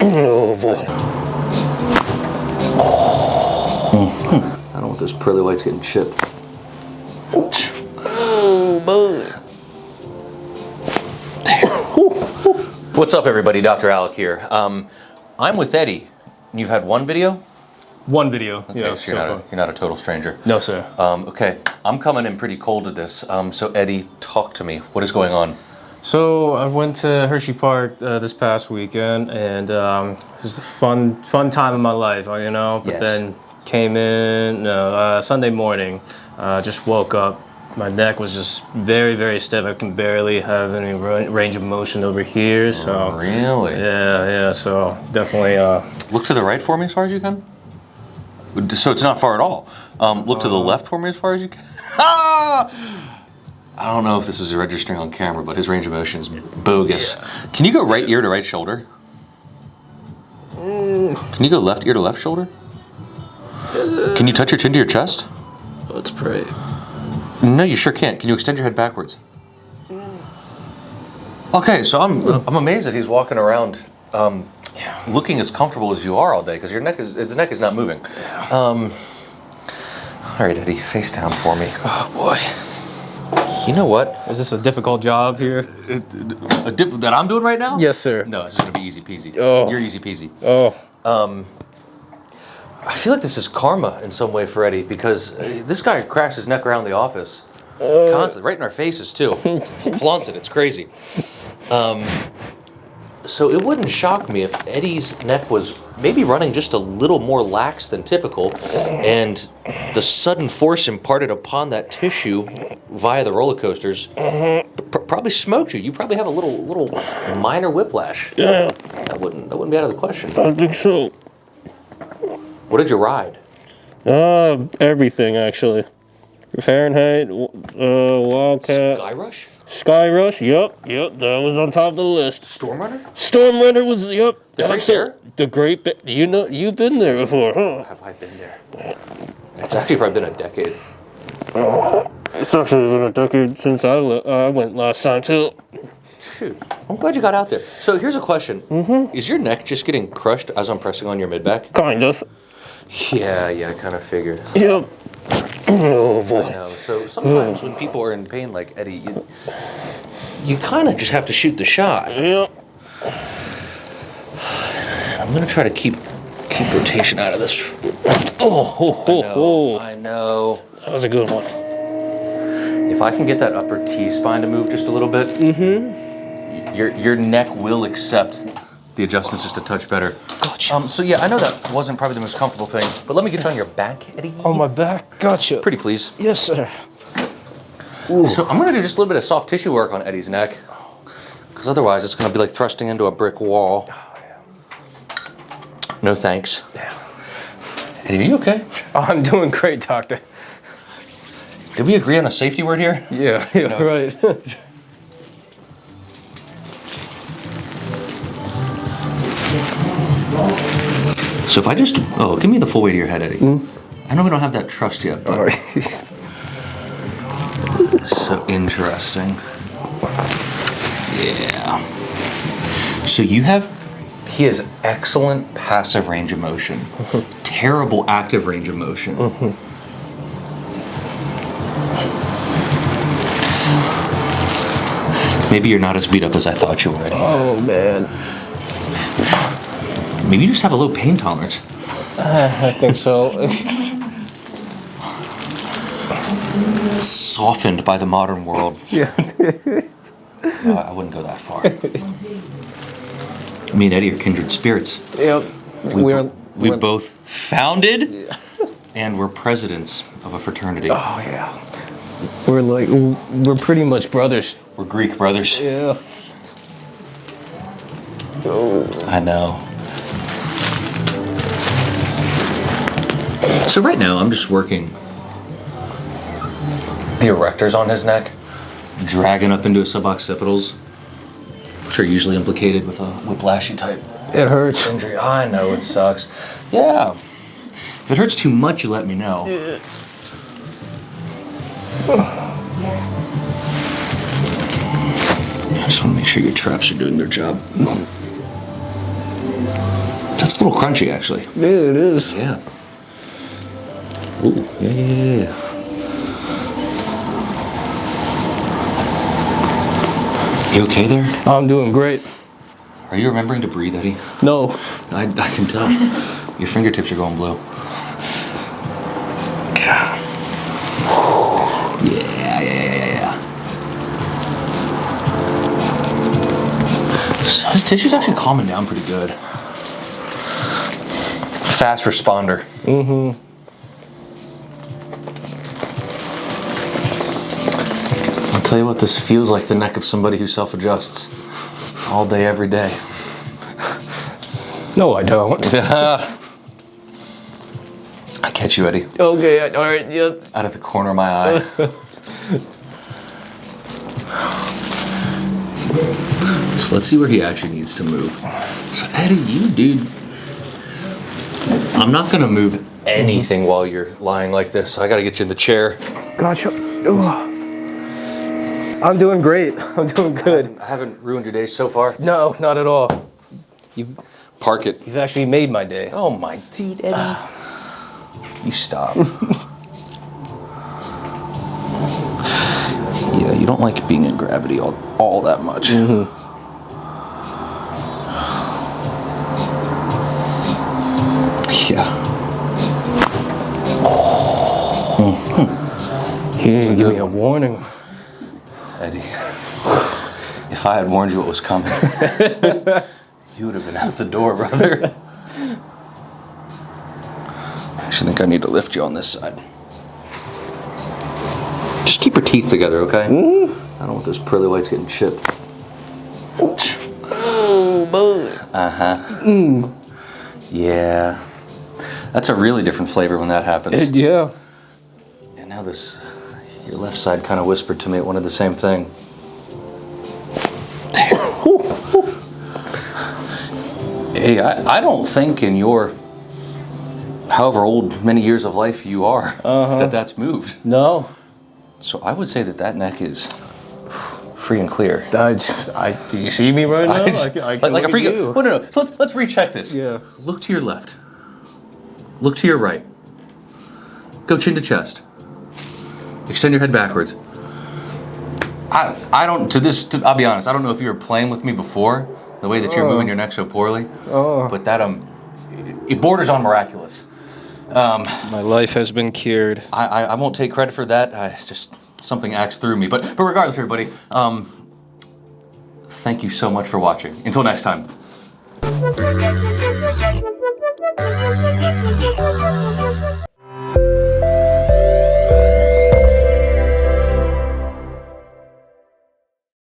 Oh boy. I don't want those pearly whites getting chipped. Oh boy. What's up, everybody? Dr. Alec here. I'm with Eddie. You've had one video? One video. Okay, Yeah. so you're not a total stranger. No, sir. Okay, I'm coming in pretty cold to this. So Eddie, talk to me. What is going on? So I went to Hershey Park this past weekend, and it was the fun time of my life, you know. But Yes. then came in Sunday morning, just woke up. My neck was just very, very stiff. I can barely have any range of motion over here. So Really? yeah. So definitely. Look to the right for me as far as you can. So it's not far at all. Look to the left for me as far as you can. I don't know if this is registering on camera, but his range of motion is bogus. Yeah. Can you go right ear to right shoulder? Can you go left ear to left shoulder? Can you touch your chin to your chest? Let's pray. No, you sure can't. Can you extend your head backwards? Okay, so I'm amazed that he's walking around looking as comfortable as you are all day, because his neck is not moving. All right, Eddie, face down for me. Oh boy. You know what? Is this a difficult job here? That I'm doing right now? Yes, sir. No, this is gonna be easy peasy. Oh. You're easy peasy. Oh. I feel like this is karma in some way for Eddie, because this guy cracks his neck around the office constantly, right in our faces too. Flaunts it. It's crazy. So it wouldn't shock me if Eddie's neck was maybe running just a little more lax than typical, and the sudden force imparted upon that tissue via the roller coasters probably smoked you. You probably have a little minor whiplash. Yeah. That wouldn't be out of the question. I think so. What did you ride? Everything actually. Fahrenheit, Wildcat, Sky Rush? Sky Rush. Yep, that was on top of the list. Storm Runner? Storm Runner was The Great Bear? The Great Bear. You know, you've been there before, huh? Have I been there? It's actually probably been a decade. It's actually been a decade since I went last time too. Shoot, I'm glad you got out there. So here's a question. Is your neck just getting crushed as I'm pressing on your mid-back? Kind of. Yeah, I kind of figured. Yep. Oh boy. I know. So sometimes when people are in pain like Eddie, you kind of just have to shoot the shot. Yep. I'm gonna try to keep rotation out of this. I know. That was a good one. If I can get that upper T-spine to move just a little bit, your neck will accept the adjustments just a touch better. Gotcha. So yeah, I know that wasn't probably the most comfortable thing, but let me get you on your back, Eddie. On my back. Gotcha. Pretty please. Yes, sir. So I'm gonna do just a little bit of soft tissue work on Eddie's neck, because otherwise it's gonna be like thrusting into a brick wall. No thanks. Yeah. Eddie, are you okay? Oh, I'm doing great, doctor. Did we agree on a safety word here? Yeah, right. So if I just, give me the full weight of your head, Eddie. I know we don't have that trust yet, but. All right. So interesting. Yeah. So he has excellent passive range of motion, terrible active range of motion. Maybe you're not as beat up as I thought you were, Eddie. Oh man. Maybe you just have a low pain tolerance. I think so. Softened by the modern world. Yeah. I wouldn't go that far. Me and Eddie are kindred spirits. Yep. We both founded and we're presidents of a fraternity. Oh yeah. We're pretty much brothers. We're Greek brothers. Yeah. Oh. I know. So right now I'm just working the erectors on his neck, dragging up into his suboccipitals, which are usually implicated with a whiplashy type It hurts. injury. I know, it sucks. Yeah. If it hurts too much, you let me know. Yeah. I just want to make sure your traps are doing their job. That's a little crunchy, actually. Yeah, it is. Yeah. Ooh, yeah. You okay there? I'm doing great. Are you remembering to breathe, Eddie? No. I can tell. Your fingertips are going blue. God. Yeah. So his tissue's actually calming down pretty good. Fast responder. Mm-hmm. I'll tell you what, this feels like the neck of somebody who self-adjusts all day, every day. No, I don't. I catch you, Eddie. Okay, all right, yep. Out of the corner of my eye. So let's see where he actually needs to move. So Eddie, you dude, I'm not gonna move anything while you're lying like this. I gotta get you in the chair. Gotcha. Ooh. I'm doing great. I'm doing good. I haven't ruined your day so far. No, not at all. Park it. You've actually made my day. Oh my dude, Eddie. You stop. Yeah, you don't like being in gravity all that much. Mm-hmm. Yeah. He didn't give me a warning. Eddie, if I had warned you what was coming, you would have been out the door, brother. I actually think I need to lift you on this side. Just keep your teeth together, okay? I don't want those pearly whites getting chipped. Oh, boy. Uh-huh. Yeah. That's a really different flavor when that happens. Yeah. And now your left side kind of whispered to me it wanted the same thing. There. Hey, I don't think in your however old many years of life you are that's moved. No. So I would say that neck is free and clear. Do you see me right now? I can like a look free. at you. Oh no. So let's recheck this. Yeah. Look to your left. Look to your right. Go chin to chest. Extend your head backwards. I don't. I'll be honest. I don't know if you were playing with me before, the way that you're moving your neck so poorly. But that it borders on miraculous. My life has been cured. I won't take credit for that. Just something acts through me. But regardless, everybody, thank you so much for watching. Until next time.